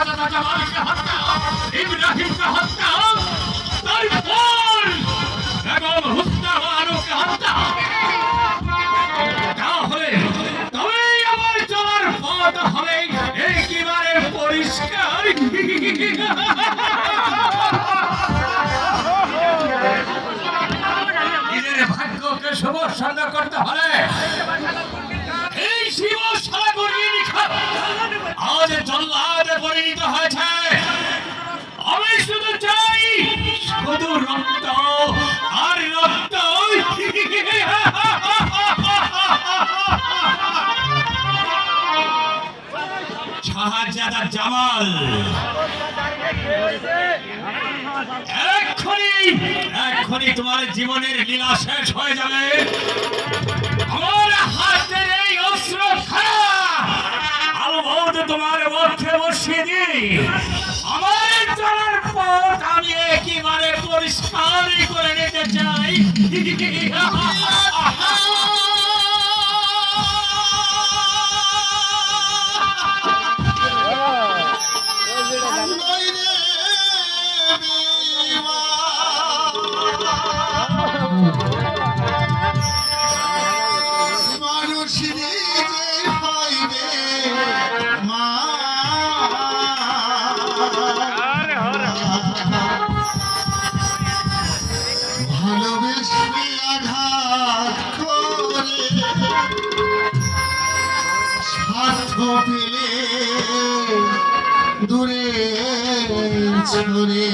শাহজাদা জামালকে হত্যা, ইব্রাহিমকে হত্যা, তারপর বেগম হুসনা বানুকে হত্যা। তাহলে তবেই আমার চলার পথ হবে একেবারে পরিষ্কার। নিজের ভাগ্যকে শুভসন্ন করতে হলে এই শিব সাগরীর আজ জল্লাদে পরিণত হয়েছে। আমি শুধু চাই শুধু রক্ত আর রক্ত। শাহজাদা জামাল এক্ষুনি তোমার জীবনের লীলা শেষ হয়ে যাবে। আমার হাতের এই অস্ত্র আলবদ তোমার মধ্যে বসিয়ে দিই। আমার চলার পথ আমি একেবারে পরিষ্কার করে নিতে চাই। দূরে ছড়ে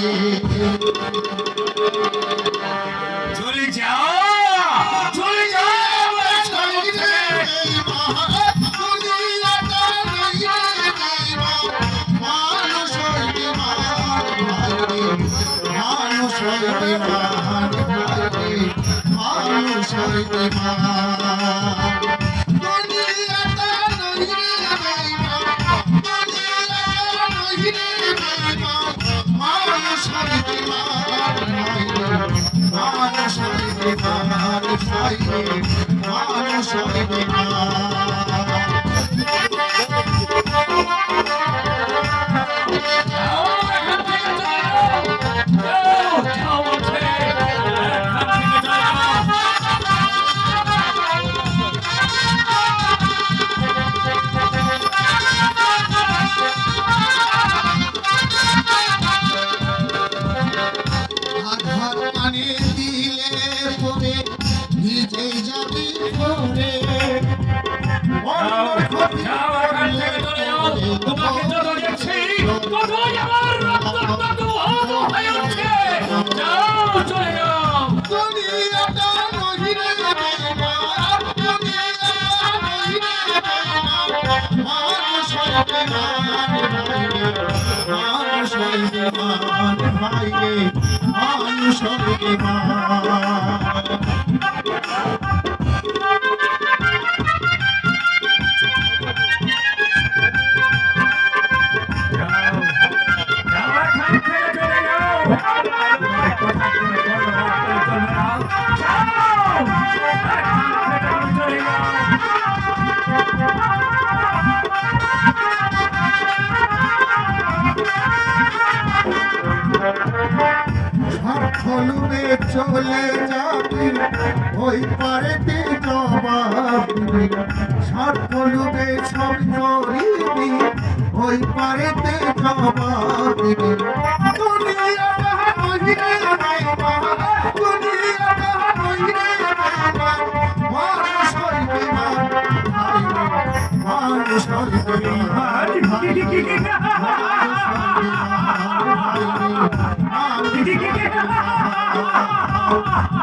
চলে যাও, চলে যাও। তোমাকে যত দেখছি ততই আমার রক্ত হয়ে উঠছে। যাও, চলে যাও। চলে যাবি ওই পারেতে জবাব দিবি, সাত কলুবে সব করিবি ওই পারেতে জবাব দিবি। দুনিয়াটা নহিরে নাইবা, দুনিয়াটা নহিরে নাইবা, মানুষ হইবে না মানুষ হইবে না।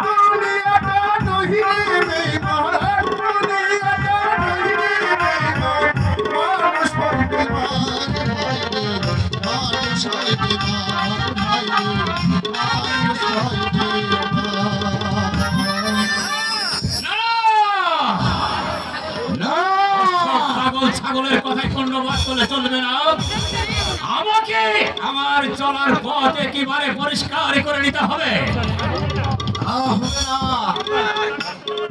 দুনিয়াটা নহিরে বেঈমান, দুনিয়াটা নহিরে বেঈমান, মানুষ হইবে না মানুষ হইবে না মানুষ হইবে না। ছাগলের কথায় কর্ণপাত করলে চলবে না। আমাকে আমার চলার পথ একেবারে পরিষ্কার করে নিতে হবে।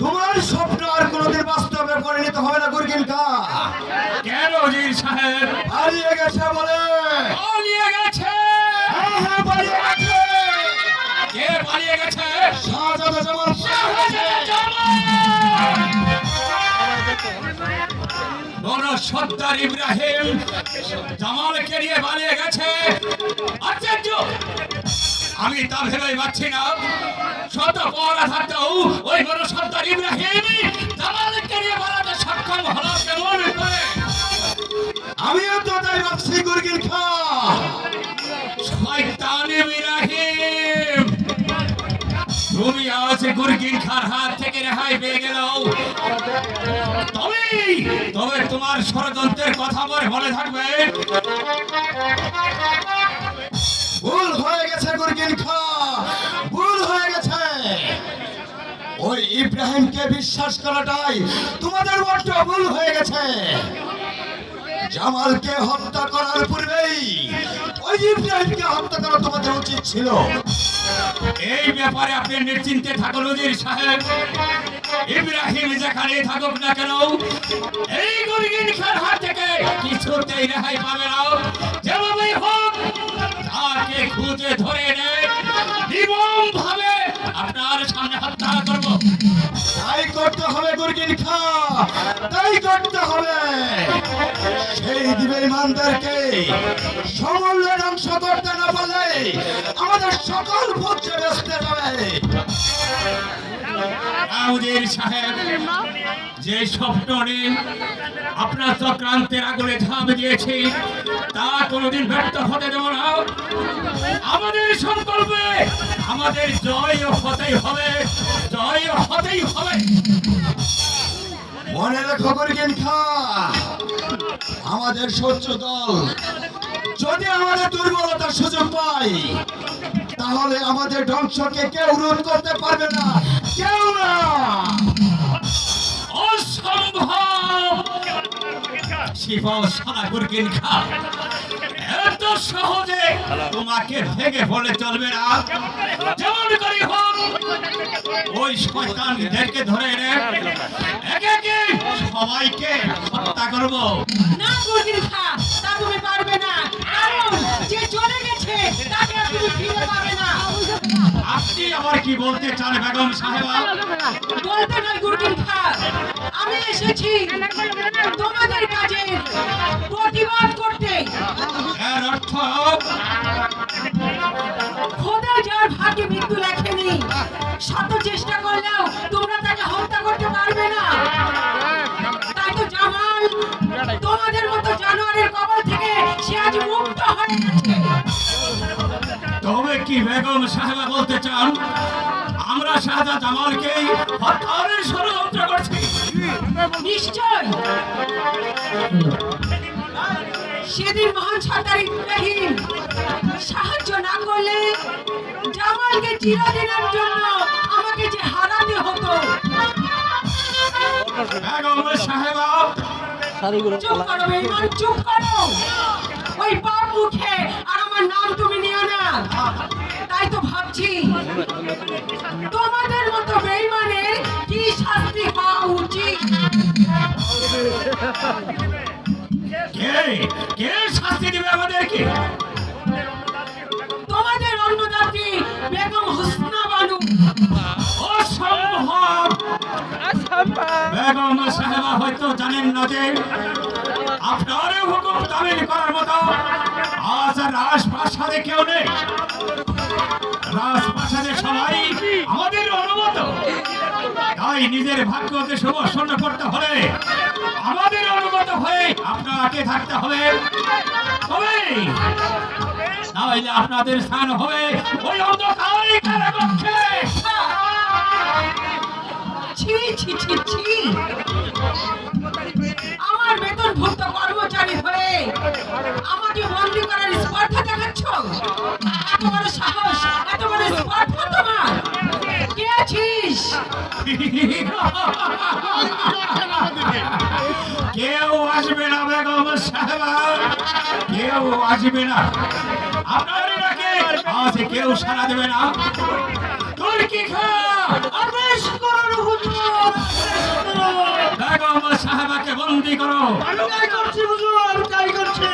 তোমার স্বপ্ন আর কোনোদিন বাস্তবে পরিণত হবে না। গুরকিন কা কেন জির সাহেব হারিয়ে গেছে বলে সর্দার ইব্রাহিম জামালকে নিয়ে পালিয়ে গেছে। আশ্চর্য, আমি তা ভেবে পাচ্ছি না। শত পড়া থাকতেও ওই বড় সর্দার ইব্রাহিম জামালকে নিয়ে পালাতে সক্ষম হলো কেমন করে? আমিও তো তাই ভাবছি গুরগিন খা। শয়তান ইব্রাহিম, তুমি আজ গুরগিন খার হাত থেকে রেহাই পেয়ে গেল। তবে তোমার ষড়যন্ত্রের কথা আমার মনে থাকবে। ভুল হয়ে গেছে গুরগিন খা, ভুল হয়ে গেছে। ওই ইব্রাহিমকে বিশ্বাস করাটাই তোমাদের বড্ড ভুল হয়ে গেছে। জামালকে হত্যা করার পূর্বেই ওই ইব্রাহিমকে হত্যা করা তোমাদের উচিত ছিল। এই ব্যাপারে আপনি নিশ্চিন্তে থাকুন উজির সাহেব। ইব্রাহিম যেখানে থাকুক না কেন, এই গুরগিন খার হাত থেকে কিছুতেই রেহাই পাবে না। যেভাবেই হোক তাকে খুঁজে ধরে এনে নির্মম ভাবে আপনার সামনে হত্যা করব। তাই করতে হবে গুরগিন খা, তাই করতে হবে। সেই দিবে ইমানদারকে সমূল্যে ধ্বংস করতে না পারলে আমাদের সকল ভোজ্যে বেসতে যাবে। উজির সাহেব, যে স্বপ্ন নিয়ে আপনার চক্রান্তের আগুনে ঝাঁপ দিয়েছি তা কোনোদিন ব্যর্থ হতে দেব না। আমাদের সংকল্পে আমাদের জয় হতেই হবে, জয় হতেই হবে। মনে রেখো গুরগিন খা, আমাদের শত্রু দল যদি আমাদের দুর্বলতার সুযোগ পায় তাহলে আমাদের ধ্বংসকে কেউ রোধ করতে পারবে না, কেউ না। অসম্ভব! শিবাও সারা গুরগিন খা, এত সহজে তোমাকে ভেঙে পড়লে চলবে না। যেমন করি হোক ওই শয়তানদেরকে ধরে এনে একে একে সবাইকে হত্যা করব। না গুরগিন খা, তা তুমি পারবে না, কারণ যে চলে গেছে তাকে আর তুমি ফিরে পাবে না। আপনি আবার কি বলতে চান বেগম সাহেবা? বলতে নয় গুরগিন খা, আমি এসেছি তোমাদের কাজে প্রতিবাদ করতে। এর অর্থ খোদা যার ভাগ্যে মৃত্যু লেখেনি, শত চেষ্টা করলেও তোমরা তাকে হত্যা করতে পারবে না। তাই তো জামাল তোমাদের মতো জানোয়ারের কবল থেকে সে আজ মুক্ত হয়ে গেছে। তবে কি বেগম সাহেবা বলতে চান আমরা শাহজাদা জামালকে হত্যার ষড়যন্ত্র করছি? নিশ্চয় সেদিন মহান সর্দার ইব্রাহিম সাহায্য না করলে জামালকে চিরদিনের জন্য আমাকে যে হারাতে হতো। বেগম সাহেবা, চুপ করো বেঈমান, চুপ করো। ওই পাপ মুখে আর আমার নাম তুমি নিও না। তাই তো ভাবছি তোমাদের মতো বেঈমানের কি শাস্তি হওয়া উচিত। কে কে শাস্তি দিবে আমাদেরকে? তোমাদের অন্নদাত্রী বেগম হুসনা বানু। অসম্ভব! বেগম সাহেবা হয়তো জানেন না যে আপনার হুকুম তামিল করার মতো আজ রাজপ্রাসাদে কেউ নেই। রাজপ্রাসাদে সবাই আমাদের অনুমত। তাই নিজের ভাগ্যকে সমর্থন করতে হলে আমাদের অনুমত হয়ে আপনাকে থাকতে হবে। তবে তাহলে আপনাদের স্থান হবে ওই অন্ধকারে কারাকক্ষে। ছি ছি ছি ছি, আমার বেতনভুক্ত কর্মচারী হয়ে আমাকে বন্দী করার স্পর্ধা দেখাচ্ছ? এত বড় সাহস, এত বড় স্পর্ধা তোমার? কে আছিস? কেউ আসবে না বেগম সাহেবা, কেউ আসবে না। আপনার ডাকে আজ কেউ সাড়া দেবে না। তোর কি খা? আদেশ করুন হুজুর। বেগম সাহেবাকে বন্দী করো। আমি তাই করছি হুজুর, আমি তাই করছি।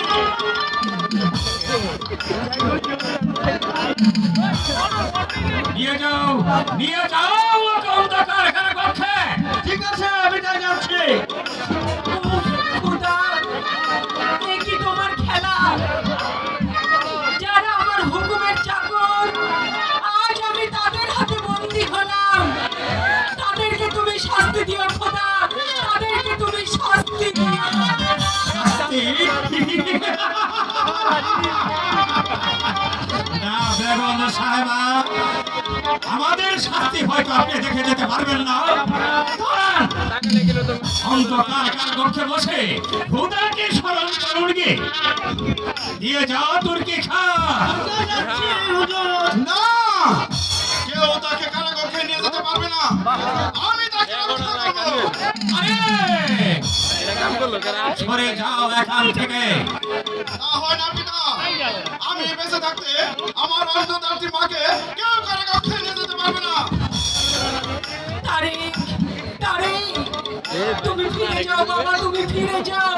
নিয়ে যাও, নিয়ে যাও ওকে অন্ধকার কারাকক্ষে। ঠিক আছে, আমি তাই যাচ্ছি। খোদা, আমাদের শাস্তি হয়তো আপনি দেখে যেতে পারবেন না। দাঁড়ান। অন্ধকার কক্ষে বসে খোদাকে স্মরণ করুন গে। দিয়ে যাও তুর্কি খা। না, কেউ তাকে কারাগারে নিয়ে যেতে পারবে না। আমি তাকে রক্ষা করব। আরে সরে যাও এখান থেকে। তা হয় না পিতা, আমি বেঁচে থাকতে আমার অন্তর্জাতির মাকে কেউ কারাগারে নিয়ে যেতে পারবে না। তারেক, তারেক, তুমি ফিরে যাও বাবা, তুমি ফিরে যাও।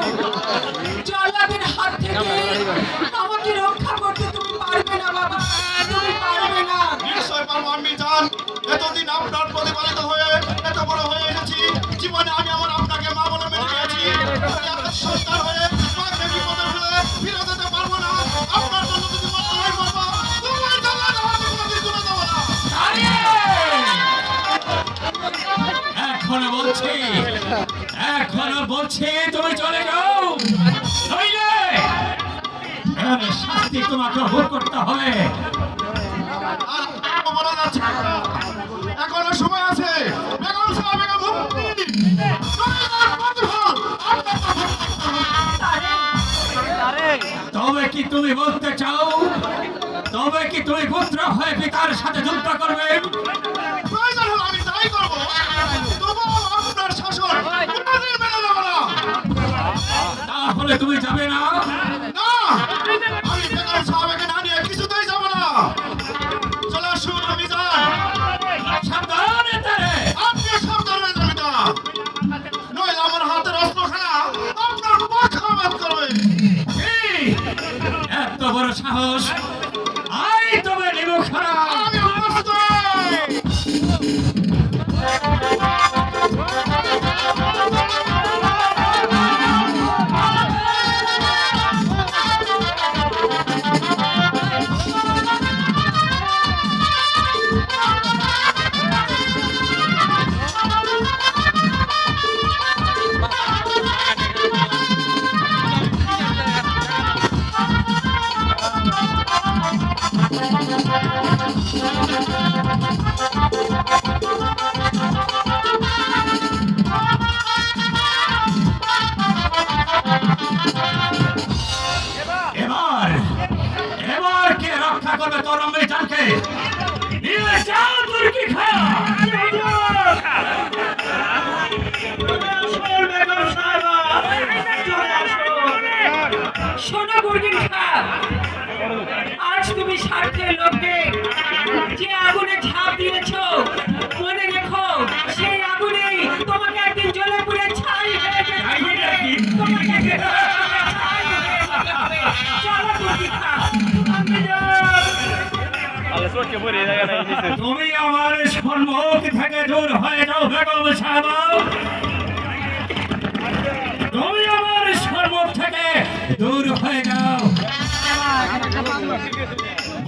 জল্লাদের হাত থেকে আমাকে রক্ষা করতে তুমি পারবে না বাবা, তুমি পারবে না। নিশ্চয় পারবো আমি জান। এতদিন আপনার প্রতিপালিত হয়ে এত বড় হয়ে এসেছি। জীবনে আমি আমার আপনাকে মা বলে মেনে নিয়েছি। আপনার সন্তান হয়ে মাকে বিপদে ফেলে ফিরে যেতে পারবো না। আপনার জন্য যদি মরতে হয় বাবা, তোমার জল্লাদ হাতে কোনোদিন তুলে দেবো না। এখনো বলছি তুমি চলে যাও, নইলে এর শাস্তি তোমাকে ভোগ করতে হবে। আর বলা যাচ্ছে না। এখনো সময় আছে। বেগম সাহেব, বেগম মুক্তি। নইলে প্রতিফল তবে কি তুমি বলতে চাও, তবে কি তুমি পুত্র হয়ে পিতার সাথে যুদ্ধ করবে? প্রয়োজন হলে আমি তাই করবো। তবুও আপনার শাসন কোনোদিন মেনে নেবো না। তাহলে তুমি যাবে না? না, আমি বেগম সাহেবকে না নিয়ে কিছুতেই যাবো না। চলে আসুন, আমি যান। সাবধানে তারে। আপনি সাবধান হয়ে যাবেন না, নইলে আমার হাতের অস্ত্রখানা আপনার পক্ষাঘাত করবে। এই, এত বড় সাহস! আই তবে নিব খারাপ। আমি প্রস্তুত। এবার এবার কে রক্ষা করবে তোর অমৃতাকে? নিয়ে যাও তুর্কি খা। শোনো গুরগিন খা, আজ তুমি স্বার্থের লোভে যে আগুনে ঝাঁপ দিয়েছো, মনে রেখো সেই আগুনেই তোমাকে একদিন জ্বলে পুড়ে ছাই হয়ে যাবে। তোমাকে ছাই হয়ে যাবে। চলো গুরগিন খা। তুমি আমার সম্মুখ থেকে দূর হয়ে যাও বেগম সাহেব। তুমি আমার সম্মুখ থেকে দূর হয়ে যাও।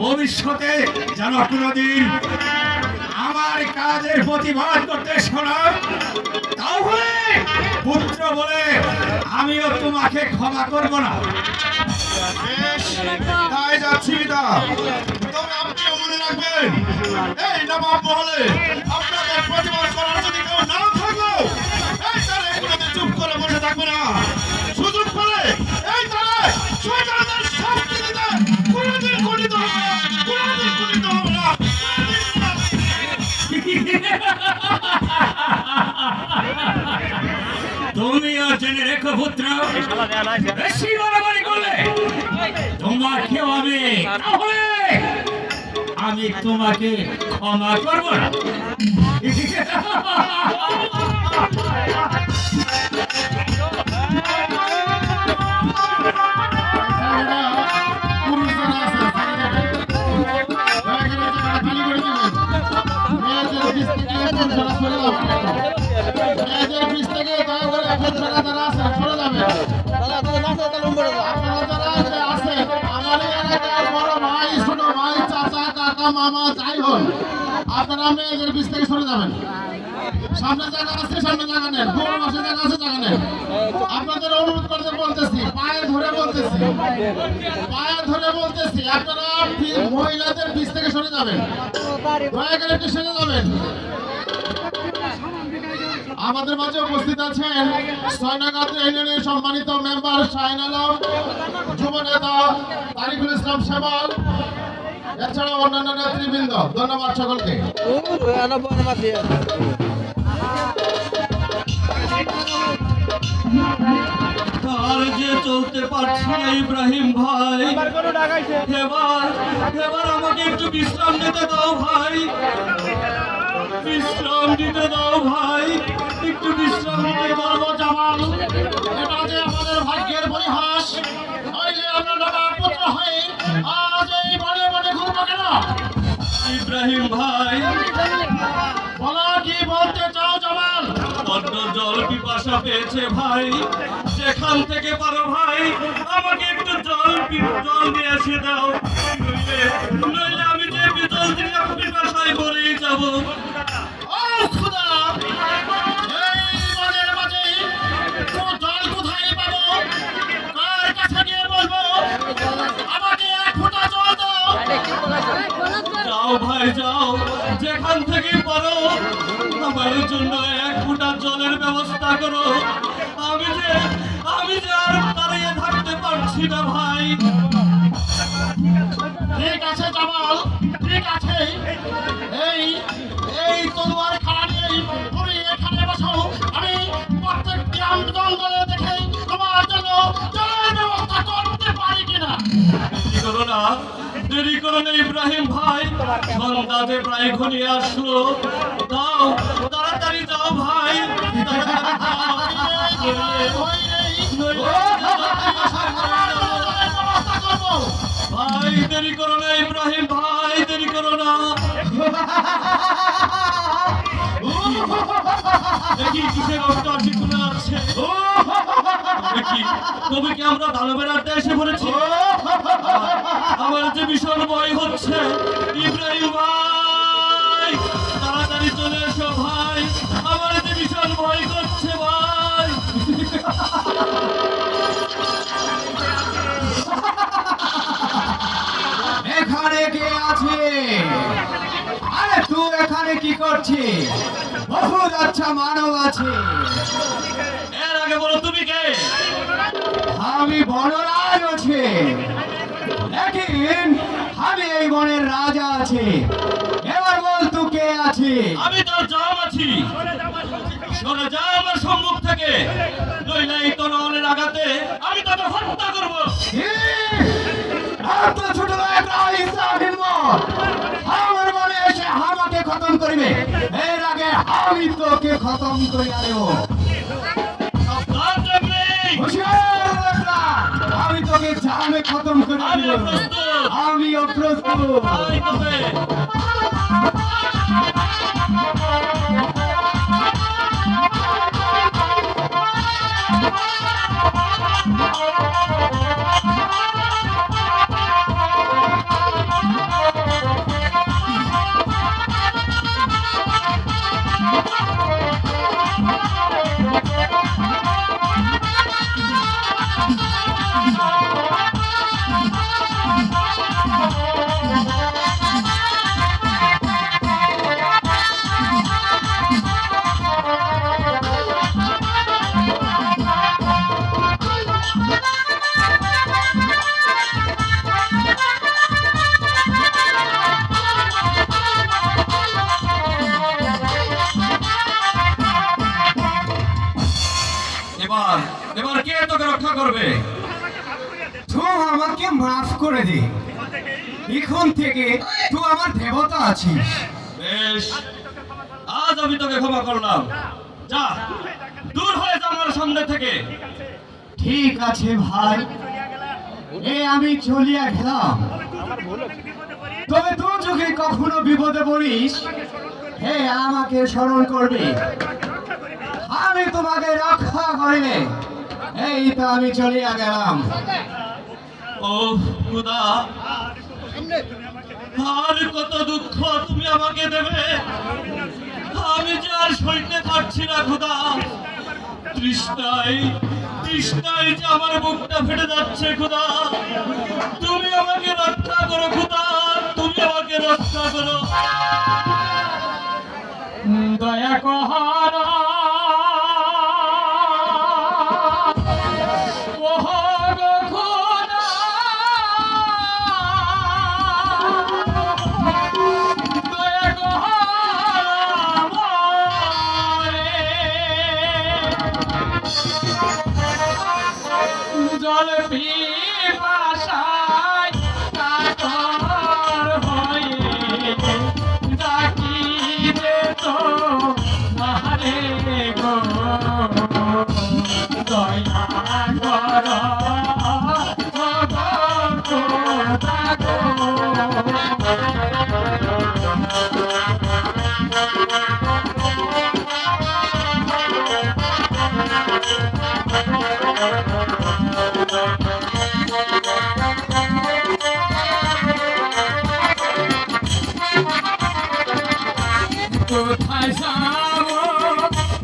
ভবিষ্যতে যেন কোনোদিন আমার কাজের প্রতিবাদ করতে শোনো, তাহলে পুত্র বলে আমিও তোমাকে ক্ষমা করব না। বেশ, তাই যাচ্ছি পিতা। তবে আপনিও মনে রাখবেন, এই নবাব মহলে আপনাকে প্রতিবাদ করার যদি কেউ না থাকলো, এই তারা কোনোদিন চুপ করে বসে থাকবে না। সুযোগ পেলে এই তারা শয়তানদের শাস্তি দিতে কোনোদিন কুণ্ঠিত হবে না, কোনোদিন কুণ্ঠিত হবে না, কোনোদিন না। তুমিও জেনে রেখো পুত্র, বেশি বাড়াবাড়ি করলে তোমাকেও আমি তোমাকে ক্ষমা করব না। মামা যাই হন, আপনারা মেয়েদের বীজ থেকে সরে যাবেন। সামনে জায়গা আছে, সামনে জায়গা নেন, পুরো মাসে জায়গা আছে, জায়গা নেন। আপনাদের অনুরোধ করতে বলতেছি, পায়ে ধরে বলতেছি, পায়ে ধরে বলতেছি, আপনারা মহিলাদের পিছ থেকে সরে যাবেন, দয়া করে একটু সরে যাবেন। আমাদের মাঝে উপস্থিত আছেন সয়নাগাত্র ইউনিয়নের সম্মানিত মেম্বার শাহিন আলম, যুব নেতা তারিকুল ইসলাম শ্যামল, এছাড়াও অন্যান্য নেতৃবৃন্দ। ধন্যবাদ সকলকে। আর যে চলতে পারছি না ইব্রাহিম ভাই, এবার আমাকে একটু বিশ্রাম নিতে দাও ভাই, বিশ্রাম নিতে দাও ভাই, একটু বিশ্রাম নিতে দাও। জামাল, এটা যে আমাদের ভাগ্যের পরিহাস, নইলে আমরা নবাব পুত্র হয়ে আজ এই বনে বনে ঘুরবো কেন? ইব্রাহিম ভাই, বলো কি বলতে চাও জামাল? বড্ড জল পিপাসা পেয়েছে ভাই, যেখান থেকে পারো ভাই আমাকে একটু জল নিয়ে এসে দাও, নইলে আমি যে জল দিয়ে পিপাসায় মরেই যাবো। ও খোদা, এই বনের মাঝে জল কোথায় পাবো? কার কাছে গিয়ে বলবো আমাকে এক ফোঁটা জল দাও? যাও ভাই যাও, যেখান থেকে পারো আমার জন্য এক ফুটা জলের ব্যবস্থা করো, আমি যে আর দাঁড়িয়ে থাকতে পারছি না ভাই। ঠিক আছে জামাল, ঠিক আছে। এই এই তলোয়ার খাড়া নিয়ে তুমি এখানে বসো, আমি প্রত্যেক গ্রাম জঙ্গলে দেখে তোমার জন্য জলের ব্যবস্থা করতে পারি কিনা। দেরি করো না ইব্রাহিম ভাই, সন্ধ্যা যে প্রায় ঘনিয়ে আসলো, দাও তাড়াতাড়ি যাও ভাই, তাড়াতাড়ি যাও। ভাই দেরি করো না ইব্রাহিম ভাই, দেরি করো না। দেখি কিসের রক্ত আসি তুলে যাচ্ছে, দেখি তবে কি আমরা দানবের আড্ডা এসে পড়েছি? আমার যে ভীষণ ভয় হচ্ছে ইব্রাহিম ভাই, তাড়াতাড়ি চলে এসো ভাই, আমার যে ভীষণ ভয় করছে ভাই। এখানে কে আছে? আরে তুই এখানে কি করছিস? বহুত আচ্ছা মানব আছে। এর আগে বলো তুমি কে? আমি বনরাজ আছে, লেকিন আমি এই বনের রাজা আছি। এবার বল তুই কে আছে? আমি তোর জাম আছি, সরে যা আমার সম্মুখ থেকে, নইলে এই তরোয়ালের আঘাতে আমি তোকে হত্যা করবো। এত ছোট একটা ইসলামের মত আমার মনে এসে আমাকে খতম করিবে, এর আগে আমি তোকে খতম করে আনবো। সাবধান জঙ্গলি! হুঁশিয়ার লাগলা, আমি তোকে জামে খতম করে আমি দিব। প্রস্তুত। আমিও প্রস্তুত। আয় তবে। এবার কে তোকে রক্ষা করবে? তুই আমাকে মাফ করে দে, এখন থেকে তুই আমার দেবতা আছিস। বেশ, আজ আমি তোকে ক্ষমা করলাম, যা দূর হয়ে যা আমার সামনে থেকে। ঠিক আছে ভাই, আমি চলিয়া গেলাম। তবে তুই যদি কখনো বিপদে পড়িস, হে আমাকে স্মরণ করবি, আমি তোমাকে রক্ষা করিবে। এই তো আমি চলিয়া গেলাম। ও খোদা, আর কত দুঃখ তুমি আমাকে দেবে। আমি যে আর সইতে পারছি না খোদা, তৃষ্ণায় তৃষ্ণায় যে আমার বুকটা ফেটে যাচ্ছে খোদা, তুমি আমাকে রক্ষা করো খোদা, তুমি আমাকে রক্ষা করো। দয়া কর জল পিপাসায় কাতর হয়ে ডাকিতে তো নারে গো, দয়া কর ও খোদা গো। কোথায় যাবো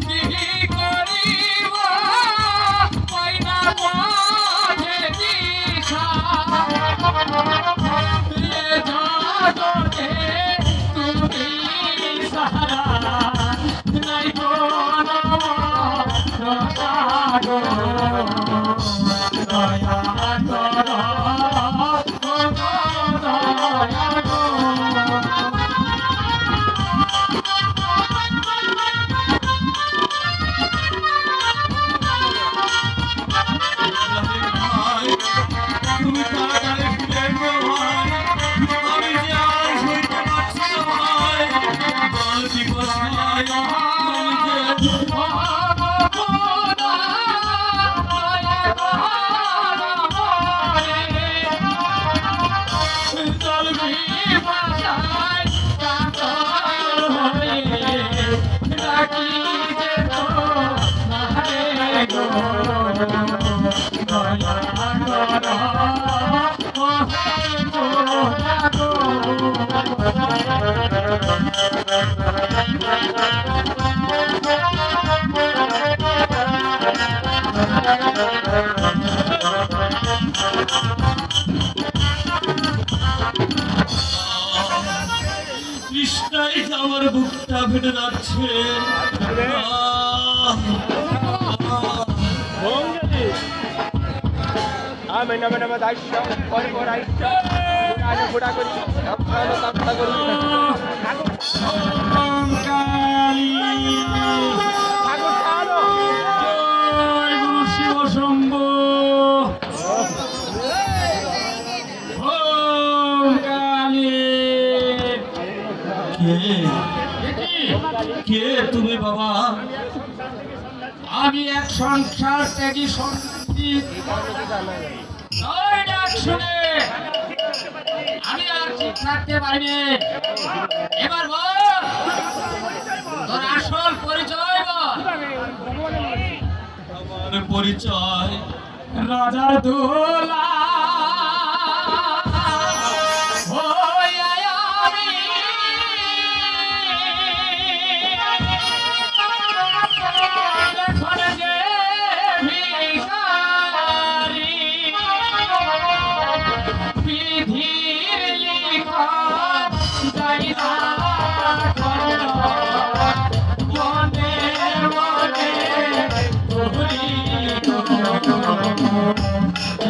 কি করিব পাই না পথে দিশা, এ জগতে তুমি সারা নাই কোনো ভরসা গো, দয়া কর ও দয়া গো। তুমি তাড়াতাড়ি ফিরে এসো ভাই, আমি যে আর সইতে পারছি না ভাই, জল পিপাসায় আমি যে তৃষ্ণায় যে আমার বুকটা ফেটে যাচ্ছে। কে তুমি বাবা? আমি এক সংসার ত্যাগী সঙ্গীত, ওই ডাক শুনে আমি আর ঠিক থাকতে পারিনি। এবার বল তোর আসল পরিচয় বল। আমার পরিচয় রাজার দোলা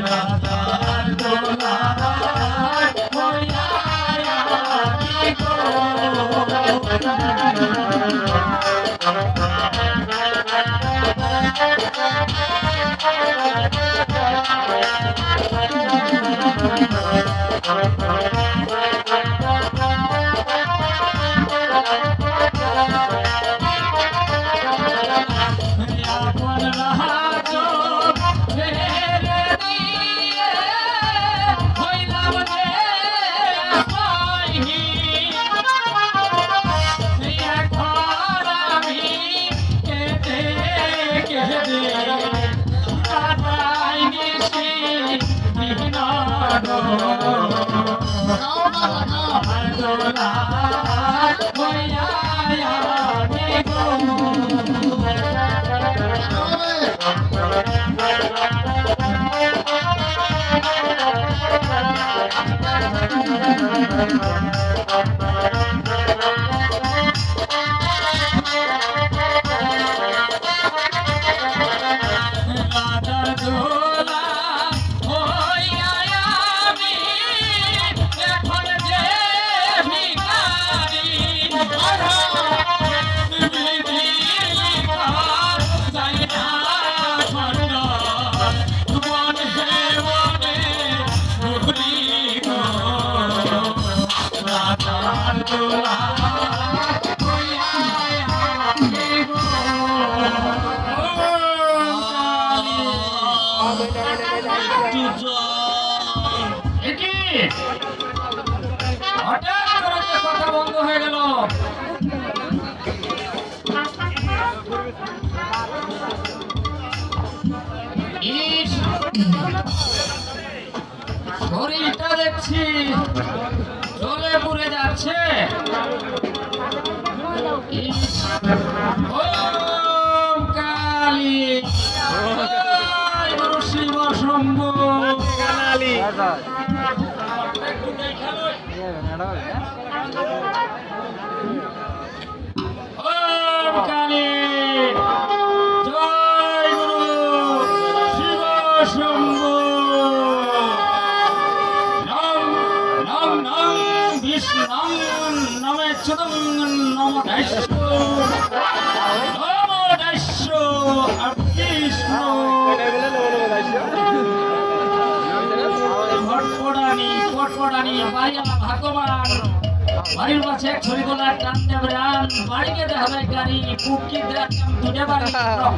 রাধা রাজার দোলা হইয়া আমি এখন যে ভিখারি বিধি লিখা যায় না খণ্ড বনে বনে ঘুরি গো রাজার দোলা হইয়া আমি গো একি হঠাৎ করে যে কথা বন্ধ হয়ে গেল ইস, শরীরটা দেখছি জলে পুড়ে যাচ্ছে ইস, ওম কালী জয় গুরু শিব শম্ভু ওম কালী জয় গুরু শিব শম্ভু নম নম নম বিষ্ণু নমে চুদং নম দৈশ্য নম দৈশ্য বিষ্ণু পটপটানি বাড়িওয়ালা ভাগ্যবান বাড়ির কাছে এক ছড়ি গোলার টান দেবে রান বাড়িকে দেখা যায় গাড়ি পুটকি দেখলাম দুটো বাড়ি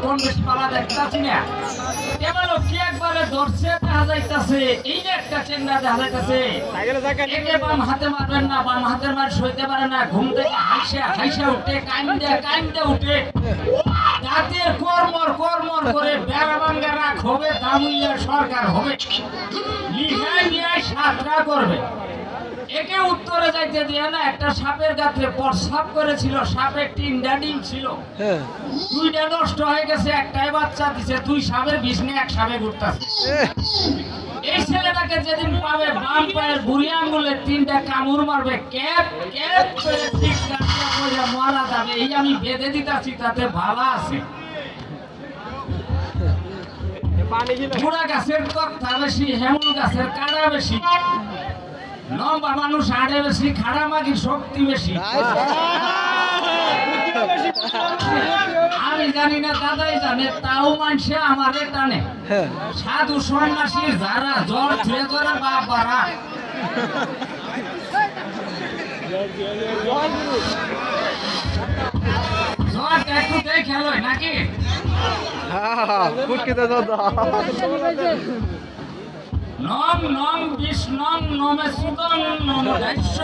কোন বেশি পালা দেখতাছি না এবার কি একবারে ধরছে দেখা যাইতাছে এই যে একটা চেংড়া দেখা যাইতাছে একে বাম হাতে মারবেন না বাম হাতের মার সইতে পারে না ঘুম থেকে হাইসা উঠে কাইমদে উঠে জাতির কর্মর করে বেড়া ভাঙ্গা রাখ হবে দামুইয়া সরকার হবে লিখাই নিয়ে সাতটা করবে একে উত্তরে যাইতে দিয়ে না একটা সাপের গাত্রে প্রস্রাব করেছিল সাপের 3টা ডিম ছিল 2টা নষ্ট হয়ে গেছে একটাই বাচ্চা দিছে 2 সাপের বিষ নিয়ে এক সাপে ঘুরতেছে এই ছেলেটাকে যেদিন পাবে বাম পায়ের বুড়ি আঙ্গুলে 3টা কামড় মারবে ক্যাপ করে ঠিক কাটিয়া করে মারা যাবে এই আমি বেঁধে দিতাছি তাতে ভালো আছে বুড়া গাছের কথা বেশি হেমুল গাছের কাড়া বেশি লম্বা মানুষ আড়ে বেশি খাড়া মাগির শক্তি বেশি আমি জানি না দাদাই জানে তাও মানুষে আমারে টানে সাধু সন্ন্যাসী যারা জ্বর ছুঁয়ে করে বাপ বাড়া জ্বরটা একটু দেখে লয় নাকি নম নম বিষ্ণু নমে সুদং নম দৈশ্য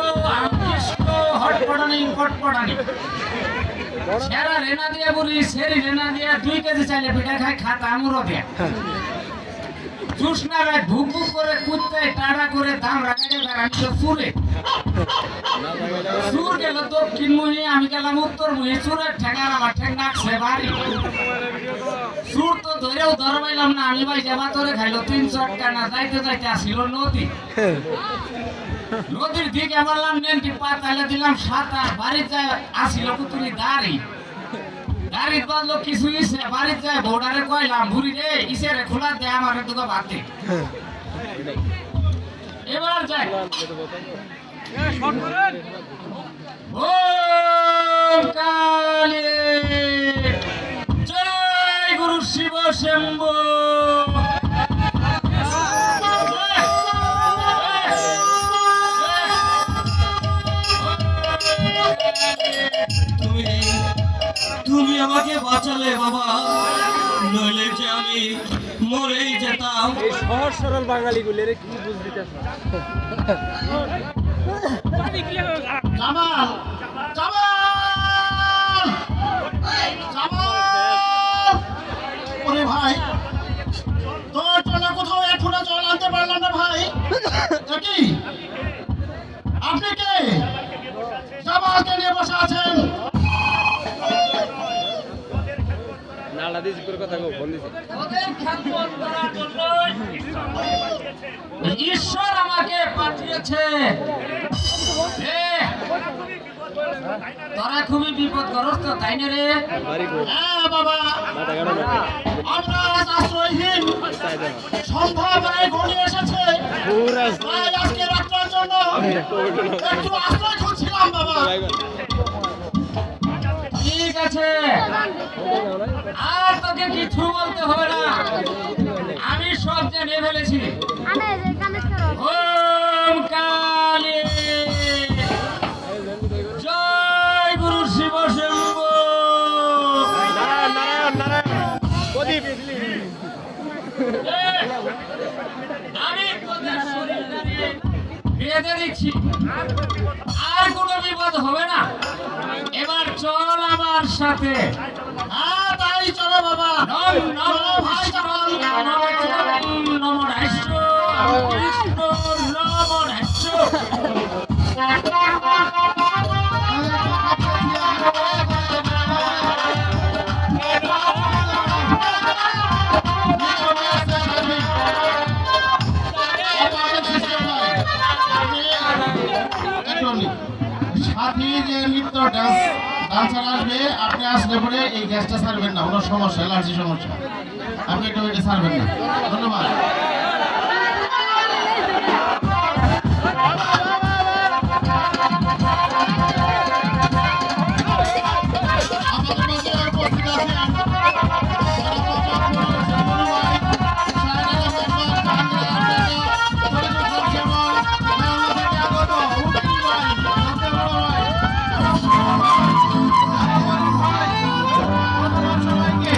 কৃষ্ণ হটপটানি পটপটানি সেরা রেনা দিয়ে বলি সেরি রেনা দিয়ে 2 কেজি চাইলে পিঠা খায় খাতা আমুরো দিয়ে জুসনারা ভুক ভুক করে কুত্তে টাড়া করে দাম রাখাতে বেড়াচ্ছে সুরে সুর গেল দক্ষিণ মুহি আমি গেলাম উত্তর মুহি সুরের ঠেঙ্গার আমার ঠেং নাকছে বাড়ি সুর তো ধরেও ধরবাইলাম না আমি ভাই যাবা তোরে খাইলো 300 টাকা যাইতে আসিল নদীর দিকে মারলাম নেনটি পাতালে দিলাম সাঁতার বাড়ি যায় আসিল কুতুরি দাঁড়ি বাজলো কিছু ইসে বাড়িতে যায় বৌডারে কইলাম বুড়ি রে ইসেরে খোলা দে আমার দুটো বাতে এবার যাই ওম কালী জয় গুরু শিব শম্ভু তুমি আমাকে বাঁচালে বাবা নইলে যে আমি মরেই যেতাম এই সহজ সরল বাঙালি গুলের কি বুঝ দিতেছ জামাল জামাল জামাল ওরে ভাই তোর জন্য কোথাও এক ফোঁটা জল আনতে পারলাম না ভাই কি আপনি কে জামালকে নিয়ে বসে আছেন নালা দিস করে কথা কও ফোন দিছি ঈশ্বর আমাকে পাঠিয়েছে তোরা খুবই বিপদগ্রস্ত তাই না রে? বাড়ি কো হ্যাঁ বাবা, মাথা গেল না আমরা আজ আশ্রয়হীন, তাই দেখো সন্ধ্যা প্রায় ঘনিয়ে এসেছে। পুরা তাই আজকে রাত্রের জন্য একটু আশ্রয় খুঁজছিলাম বাবা। ঠিক আছে, আর তোকে কিছু বলতে হবে না, আমি সব জেনে ফেলেছি। ওম কালী জয় গুরু শিব শম্ভু। নারায়ণ নারায়ণ প্রদীপ আমি তোদের শরীরটাকে বেঁধে দিচ্ছি, আর কোনো বিপদ হবে না। এবার চল আমার সাথে। হ্যাঁ তাই চলো বাবা। নম নম ভাই চল নম রাষ্ট্র কৃষ্ণ নম রাষ্ট্র। সাথী যে নৃত্য ডান্সার আসবে, আপনি আসলে পরে এই গ্যাসটা ছাড়বেন না, ওনার সমস্যা, অ্যালার্জি সমস্যা, আপনি একটু এটা ছাড়বেন না। ধন্যবাদ। আমাদের মাঝে উপস্থিত আছেন সবাইকে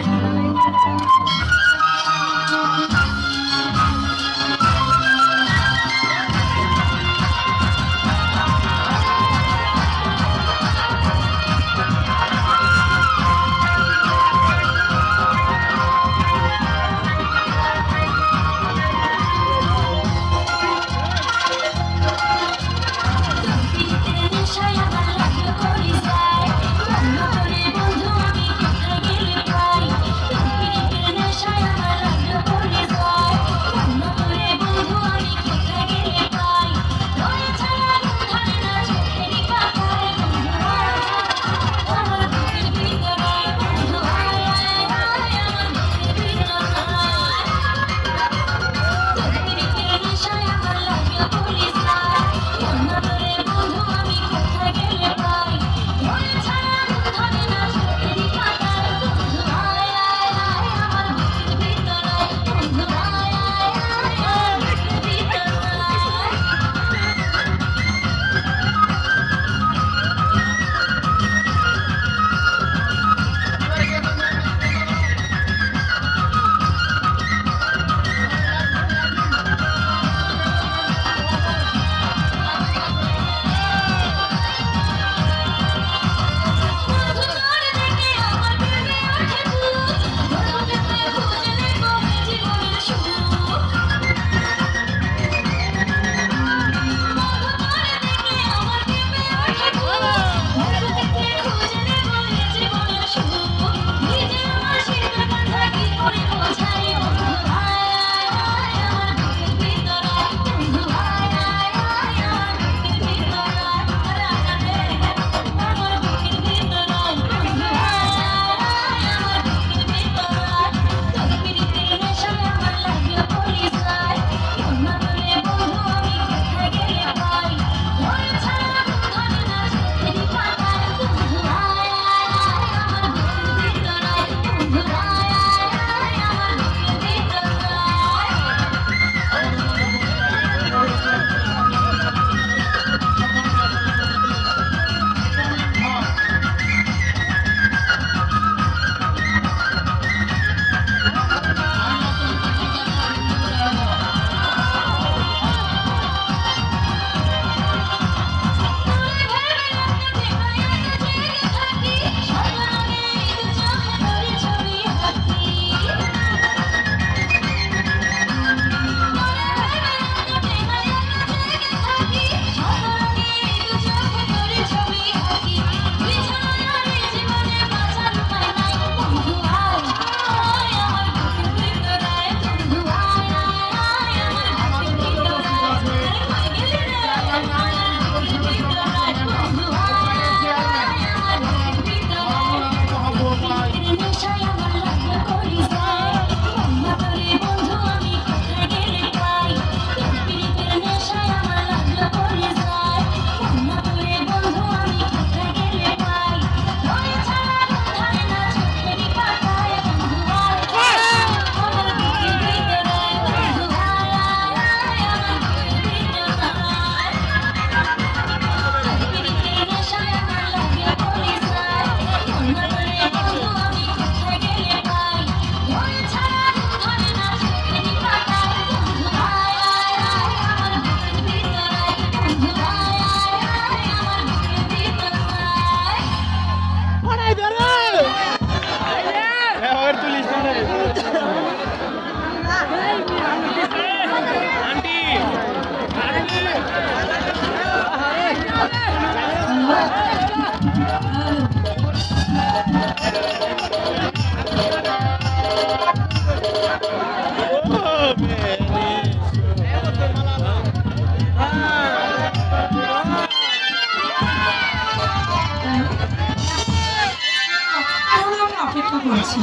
দিয়েছি,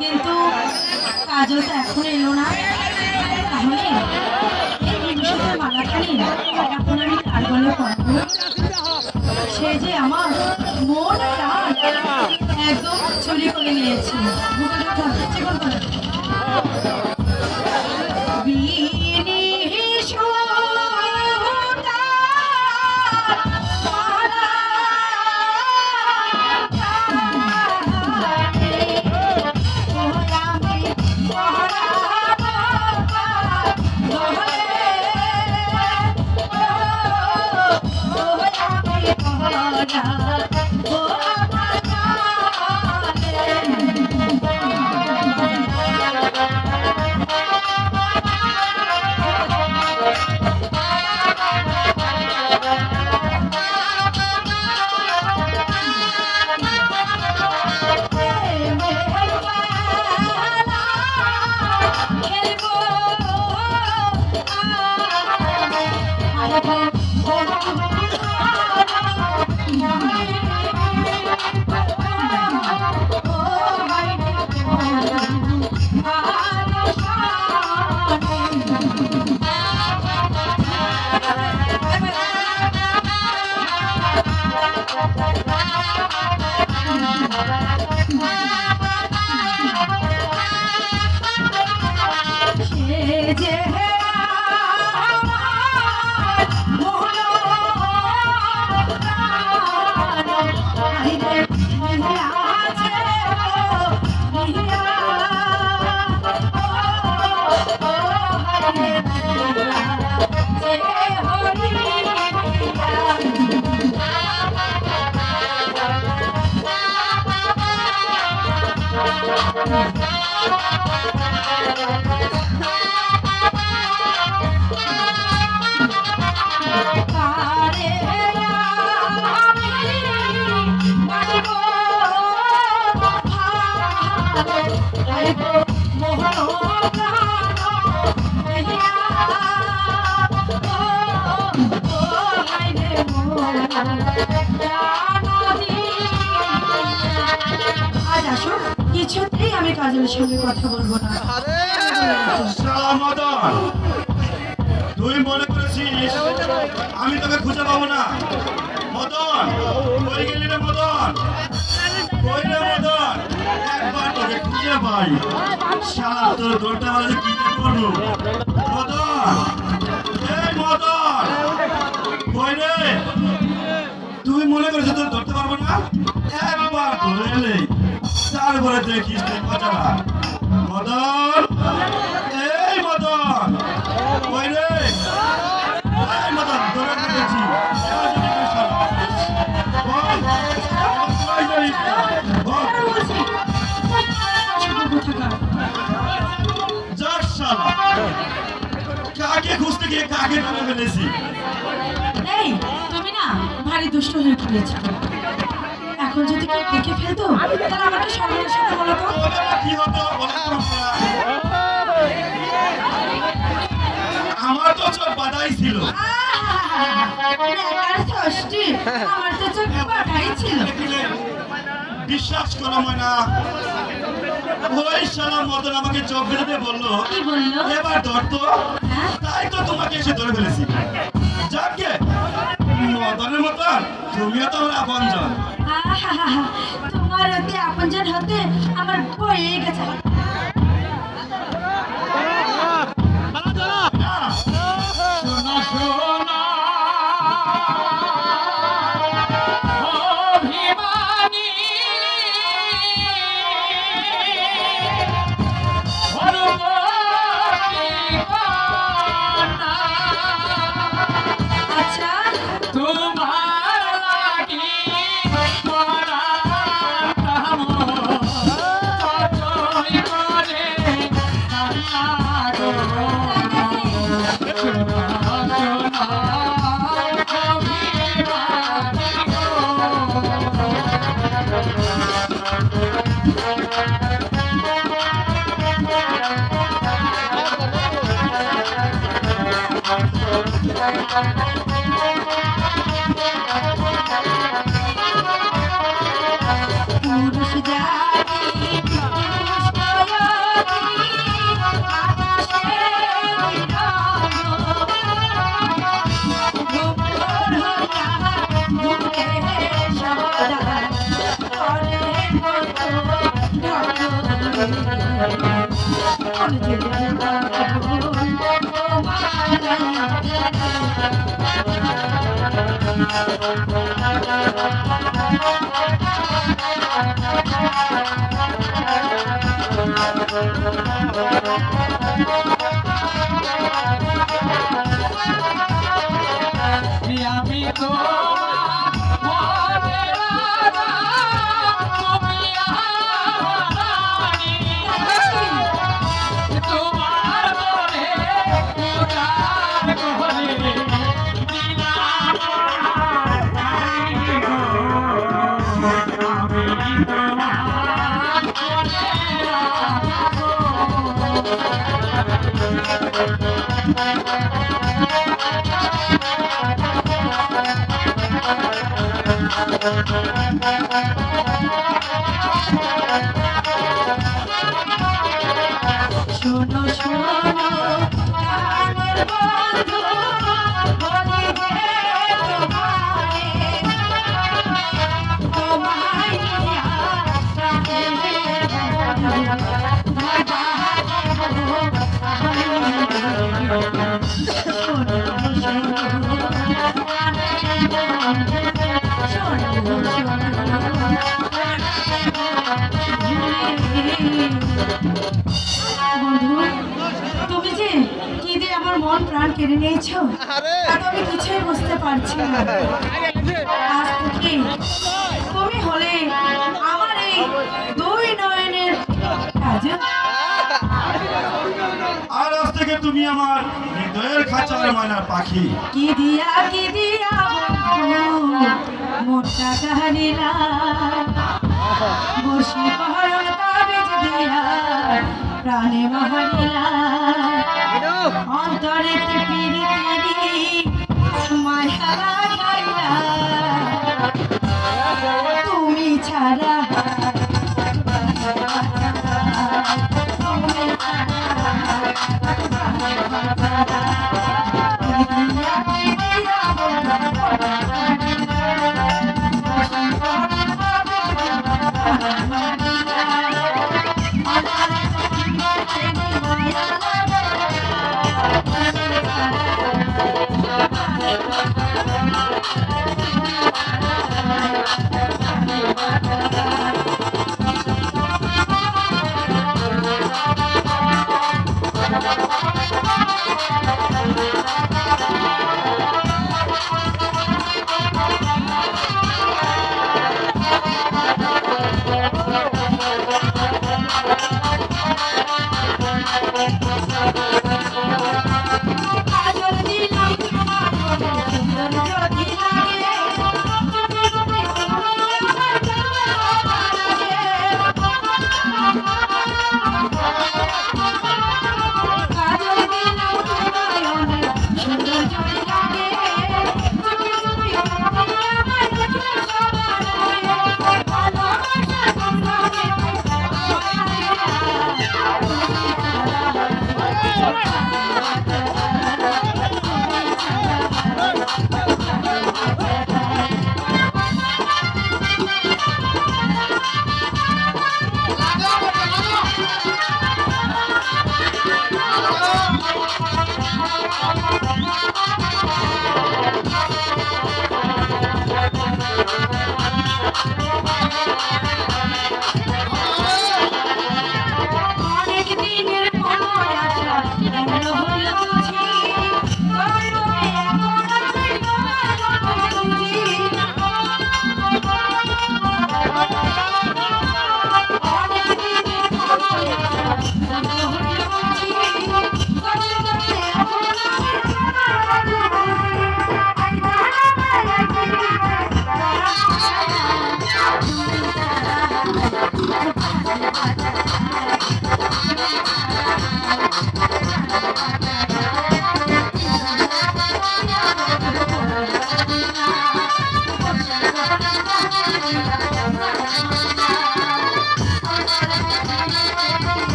কিন্তু কাজল তো এখন এলো না। তাহলে এই ভবিষ্যতের মালাখানি এখন আমি কার গলে পড়বো? সে যে আমার মন প্রাণ একদম চুরি করে নিয়েছে। বুকে কথা চিকন করে আজ আসো, কিছুতেই আমি কাজলের সঙ্গে কথা বলবো না। শালা মদন, তুই মনে করেছিস আমি তোকে খুঁজে পাবো না? মদন, কই গেলি রে মদন? কই রে মদন? একবার তোকে খুঁজে পাই। শালা তোর দৌড়টা মাঝে কি যে করবো? মদন, এই মদন, কই রে? তুই মনে করেছিস তোর ধরতে পারবো না? একবার ধরে এলে তারপরে দেখিস তুই মজাটা। মদন, এই মদন, কই রে? এই মদন, ধরে ফেলেছি। এবার যদি তুই শালা বল, কই যাবি? বল। যা শালা, কাকে খুঁজতে গিয়ে কাকে ধরে ফেলেছি? এই, তুমি না ভারী দুষ্ট হয়ে পড়েছো। এখন যদি কেউ দেখে ফেলতো তাহলে আমাকে সঙ্গে সাথে বলো তো। ওটা কি হতো বলে তো না। আমার তো চোখ বাধাই ছিল। ষষ্ঠী, আমার তো চোখ বাটাই ছিল। বিশ্বাস করো ময়না, ওই শালা মদন আমাকে চোখ বেঁধে বললো কি বললো? এবার ধরতো, হ্যাঁ? তাই তো তোমাকে এসে ধরে ফেলেছি। যাকে মদনের মতন তুমিও তো আমার আপনজন। আহাহাহা, তোমার অতি আপনজন হতে আমার বয়ে গেছে। শোনা শোনা অভিমানী আচ্ছা, তোমার লাগি মরাতাম কতই করে কান্না গো। শোনা শোনা অভিমানী আমি তোমার রাজা, তুমি রানী, তোমার বলে উদার করে দিলাম আমি তোমার শোনো শোনো প্রাণের বন্ধু বলি যে তোমারে তোমায় নিয়া প্রাণের বন্ধু, তুমি যে কি দিয়ে আমার মন প্রাণ কেড়ে নিয়েছো তা তো আমি কিছুই বুঝতে পারছি না। আজ থেকে তুমি হলে আমার এই দুই নয়নের কাজল। আর আজ থেকে তুমি আমার হৃদয়ের খাঁচার ময়নার পাখি। কি দিয়া বন্ধু মোটা কাহানিলা বসি পাহাড় কাগজ দিয়া প্রাণে মাহানিলা অন্তরে পিড়ি পিড়ি মায়া লাগাইলা তুমি ছাড়া তুমি কাজল দিলাম তোমার সুন্দর যদি লাগে আমার কাজল দিলাম তোমার সুন্দর যদি লাগে আমার দেখলে সবার ভালোবাসা তোমাকে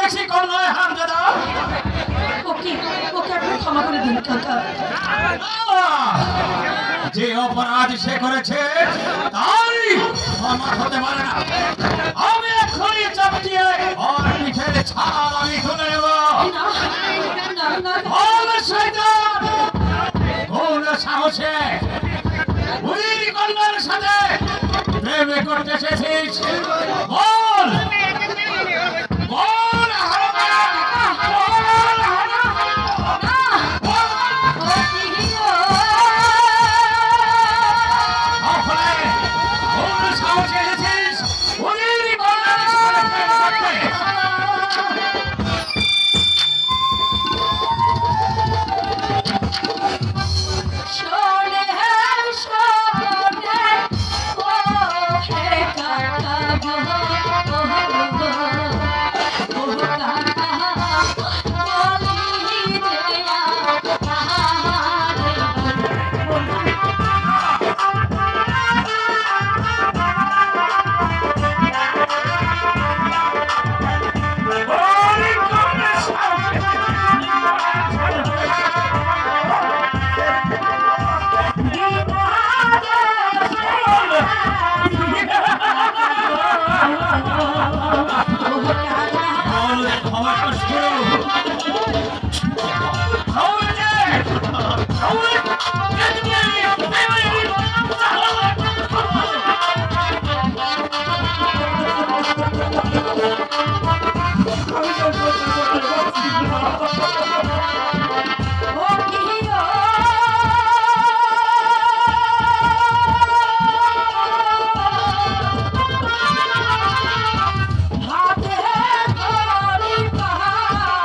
বেশি কম নয় হারামজাদা। ওকে ওকে আপনি ক্ষমা করে দিন কাকা। যে অপরাধ সে করেছে তাই ক্ষমা হতে পারে না। আমি এক্ষুনি চাপটিয়ে ওর পিঠের ছাল আমি তুলে নেব। না না না বল শয়তান, কোন সাহসে উইল কন্যার সাথে প্রেমে করতে এসেছিস? বল বল হারামজাদা, বল হারামজাদা, তাহলে কোন সাহসে এসেছিস উইল কন্যার সাথে প্রেম করতে? শোনে শোনে ও হে কাকা গো ও কাকা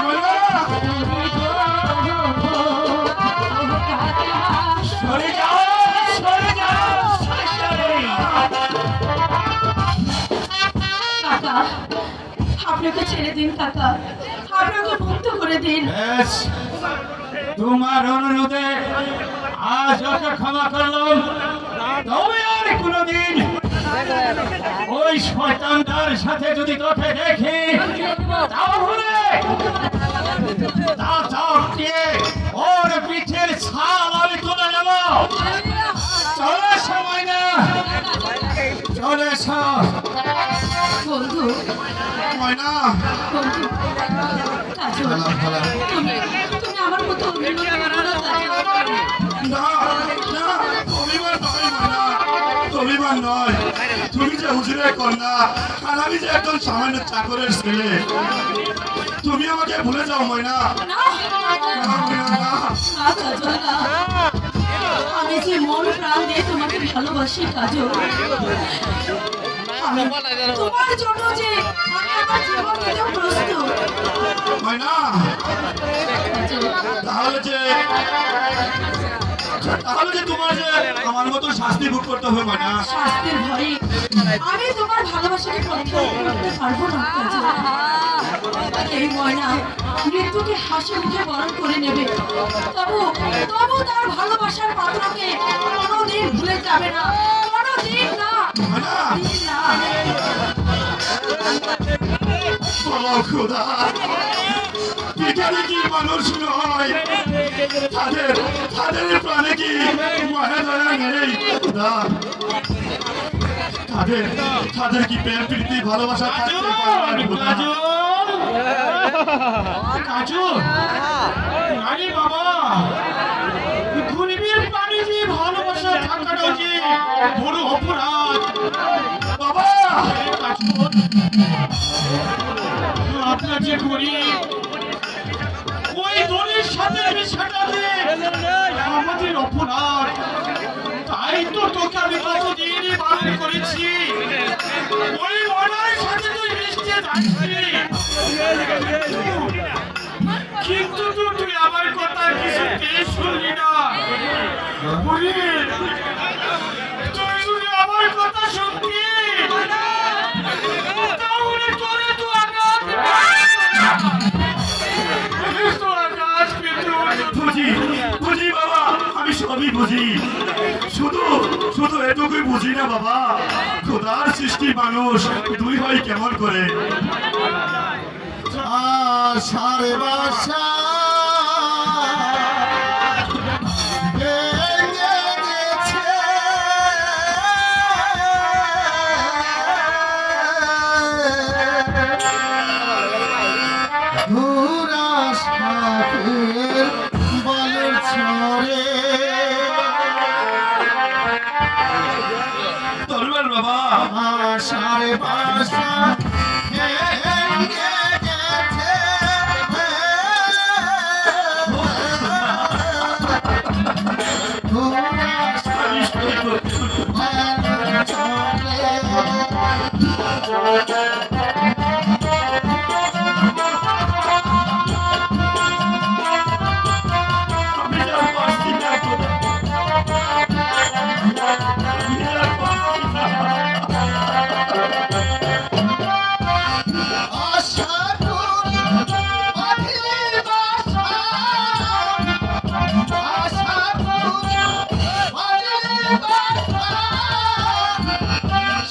বলি দেয়া সরে যাও, সরে যাও, সরে যাও। কাকা আপনাকে ছেড়ে দিন কাকা, আপনাকে মুক্ত করে দিন। বেশ, তোমার অনুরোধে আজ ওকে ক্ষমা করলাম। তবে আর কোনোদিন ওই শয়তানটার সাথে যদি তোকে দেখি তাহলে তা চাপটিয়ে ওর পিঠের ছাল আমি তুলে নেব। চলে সময় না, চলে এসো। বন্ধু ময়না বন্ধু কাজল, তুমি তুমি আমার মতো অভিনয় করো না কাজল। না না অভিমান নয় ময়না, অভিমান নয়। তুমি যে হুজুরের কন্যা আর আমি যে একজন সামান্য চাকরের ছেলে, তুমি আমাকে ভুলে যাও ময়না। না না, ময়না, না। না কাজল না, আমি যে মন প্রাণ দিয়ে তোমাকে ভালোবাসি কাজল। আমি তোমার জন্য যে আমি আমার জীবন দিতে প্রস্তুত ময়না, কাজল। তাহলে যে তোমার যে আমার মতো শাস্তি ভোগ করতে হবে ময়না। শাস্তির ভয়ে আমি তোমার ভালোবাসাকে প্রত্যাখ্যান করতে পারবো না কাজল। এই ময়না মৃত্যুকে হাসি মুখে বরণ করে নেবে, তবু তবু তার ভালোবাসার পাত্রকে কোনোদিন ভুলে যাবে না, কোনোদিন না, ময়না, কোনোদিন না। বলো খোদা, ভিখারি কি মানুষ নয়? তাদের প্রাণে কি মায়া দয়া নেই খোদা? তাদের কি প্রেম প্রীতি ভালোবাসা থাকতে পারে খোদা? কাজল, আরে বাবা, গরিবের প্রাণী যে ভালোবাসা থাকাটা যে বড় অপরাধ। বাবা, কাজল, আপনার যে গরিব, ওই দলের সাথে মিশাটা যে আমাদের অপরাধ। তাই তো তোকে আমি কতদিন বারণ করেছি, ওই মনের সাথে তুই মিশতে যাচ্ছি। কিন্তু তুই আমার কথা কিছুতেই শুনলি না। বলি, তুই যদি আমার কথা শুনতি তাহলে তোরে তো আঘাত বুঝি বুঝি বাবা, আমি সবই বুঝি। শুধু শুধু এটুকুই বুঝি না বাবা, খোদার সৃষ্টি মানুষ দুই হয় কেমন করে? আশার বাসা ভেঙে গেছে ঘোড়া সাপের বলের ছড়ে তরবার বাবা আশার বাসা ভেঙে গেছে ঘোড়া সাপের বলের ছড়ে আমি আর পারছি না খোদা। আমি আর পারছি না। আশা করি বাঁধলে বাসা আশা করি বাঁধলে বাসা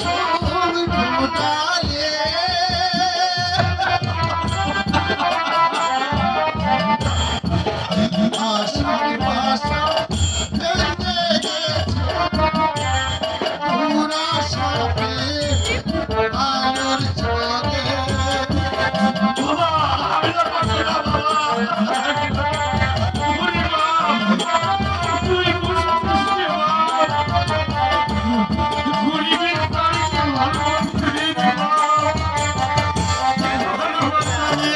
সব ঘটালে আশার বাসা ভেঙে গেছে পুরা সাপে আলোর চলে বাবা, আমি আর পারছি না বাবা। ওরে বাপ, তুই বুঝছিস রে বাপ। গরিবের বাড়িতে ভালোবাসা রে বাপ। ভালোবাসা রে।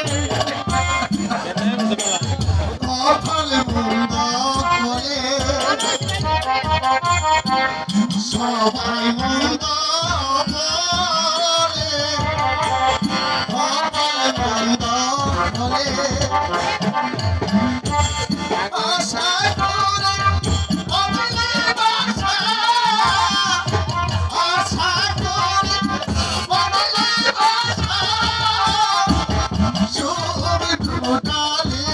কপাল বন্ধ করে সবাই মন্দ করে কপাল বন্ধ করে আশা করে বাঁধলে বাসা আশা করে বাঁধলে বাসা সব ঘটালে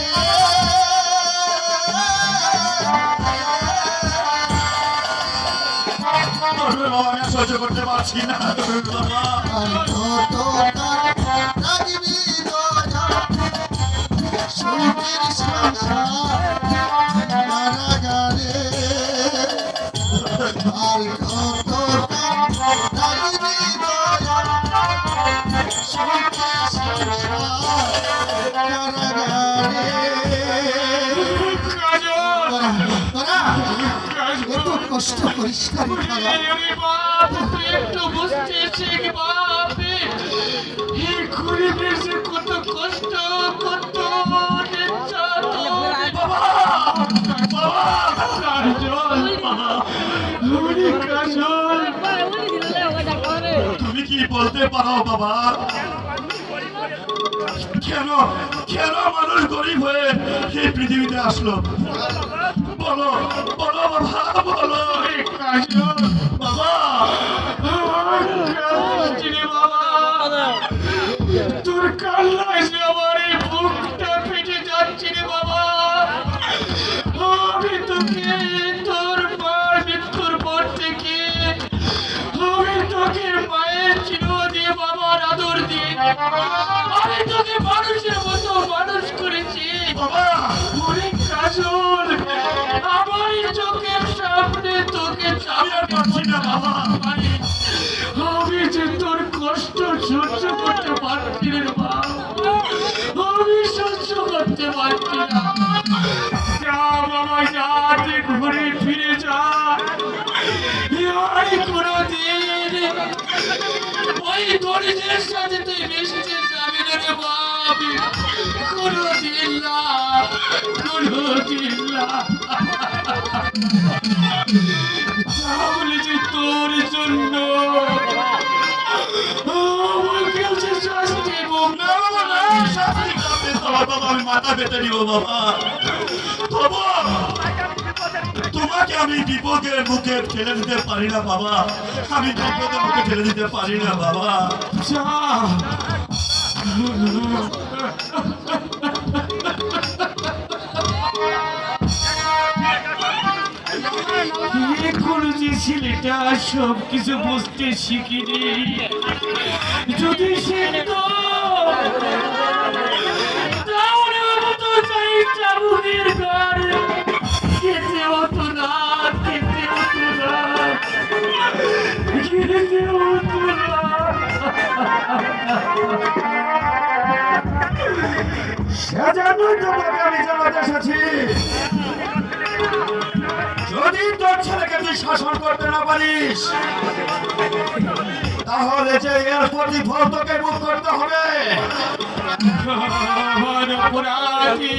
তরবার বাবা, আমি আর সহ্য করতে পারছি না বাবা। আর কত রাগবি দয়া সুখের সংসার কারাগারে আর কত রাগবি দয়া সুখের সংসার কারাগারে তোরা এত কষ্ট করিস না রে খালা। আরে বাপ, তুই একটু বুঝতে শিখ বাপ। এই গরিবের যে কত কষ্ট, কত নির্যাতন। বাবা, কাজল, বাবা, ওরে কাজল। তুমি কি বলতে পারো বাবা? কেন কেন মানুষ গরিব হয়ে এই পৃথিবীতে আসলো? বলো বলো বাবা, বলো। কাজল, বাবা, কাজল বাবা, তোর কান্নায় যে আমার এই বুকটা ফেটে যাচ্ছে রে বাবা। আমি তোকে তোর মার মৃত্যুর পর থেকে আমি তোকে মায়ের চির দিয়ে বাবার আদর দিয়ে আমি তোকে মানুষের মতো মানুষ করেছি বাবা, ওরে কাজল, আমার এই চোখের সামনে তোকে আমি আর পারছি না বাবা। আমি যে তোর কষ্ট সহ্য করতে পারছি রে বাবা। আমি সহ্য করতে পারছি না। যা বাবা, যা, তুই ঘুরে ফিরে যা। আর কোনোদিন ওই দরিদ্রের সাথে তুই মিশতে যাবি না রে বাপ। কোনোদিন না, কোনোদিন না। তাহলে যে তোর জন্য আমাকে যে শাস্তি ভোগ না বাবা, না, শাস্তি করবে তো বাবা, আমি মাথা পেতে দিব বাবা। তবু তোমাকে আমি বিপদের মুখে ঠেলে দিতে পারি না বাবা। আমি বিপদের মুখে ঠেলে দিতে পারি না বাবা। যা। এখনো যে ছেলেটা সব কিছু বুঝতে শিখিনি, যদি শিখতো সেজন্যই তো তোকে আমি জানাতে এসেছি, যদি তোর ছেলেকে তুই শাসন করতে না পারিস তাহলে যে এর প্রতিফল তোকে ভোগ করতে হবে। আমার অপরাধী,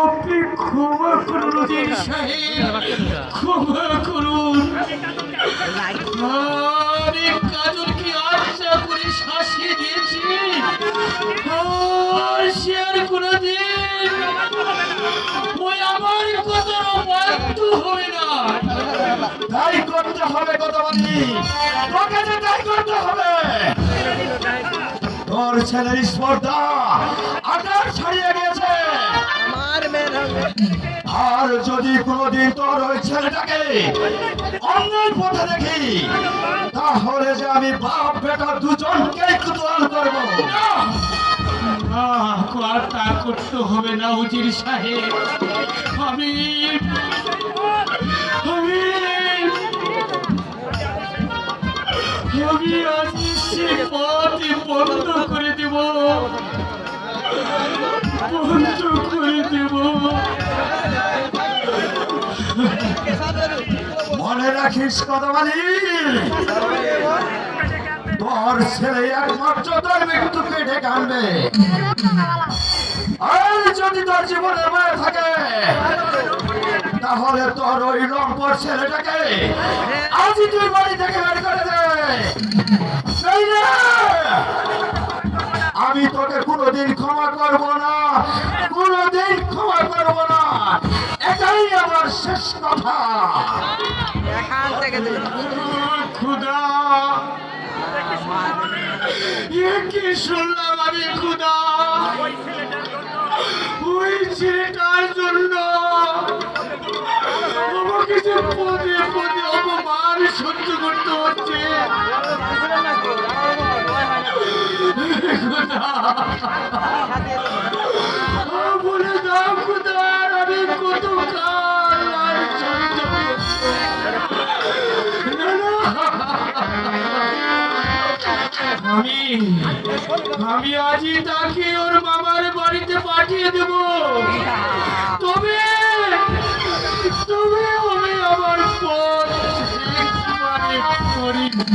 আপনি ক্ষমা করুন উজির সাহেব, ক্ষমা করুন। আমি কাজলকে আশা করে শাসিয়ে দিয়েছি, আর সে আর কোনোদিন ওই আমার কথার বাধ্য হবে না। তাই করতে হবে, কথা বলি তোকে যে তাই করতে হবে। তোর ছেলের স্পর্ধা আকাশ ছাড়িয়ে গেছে, আর যদি কোনোদিন তোর ওই ছেলেটাকে অন্যায় পথে দেখি তাহলে যে আমি বাপ বেটা দুজনকেই কুতূহল করবো। আর তা করতে হবে না উজির সাহেব। আমি আমি আমি আজ সে পথ বন্ধ করে দেব, বন্ধ করে দেব। মনে রাখিস কথা বলি, তোর ছেলে একমাত্র তোর মৃত্যুকে ডেকে আনবে। আর যদি তোর জীবনের মায়া থাকে তাহলে তোর ওই রংপুর ছেলেটাকে আজই তুই বাড়ি থেকে বের করে দে, নইলে আমি তোকে কোনোদিন ক্ষমা করব না, কোনোদিন ক্ষমা করব না। এটাই আমার শেষ কথা। খুদা, এ কি শুনলাম আমি খুদা? ওই ছেলেটার জন্য আমাকে যে পদে পদে অপমান সহ্য করতে হচ্ছে। খুদা, বলে দাও খুদা, আমি কত কাল আর সহ্য না না, আমি আজই তাকে ওর মামার বাড়িতে পাঠিয়ে দেব, তবে তবে আমি আমার পথ একবারে পরিষ্কার।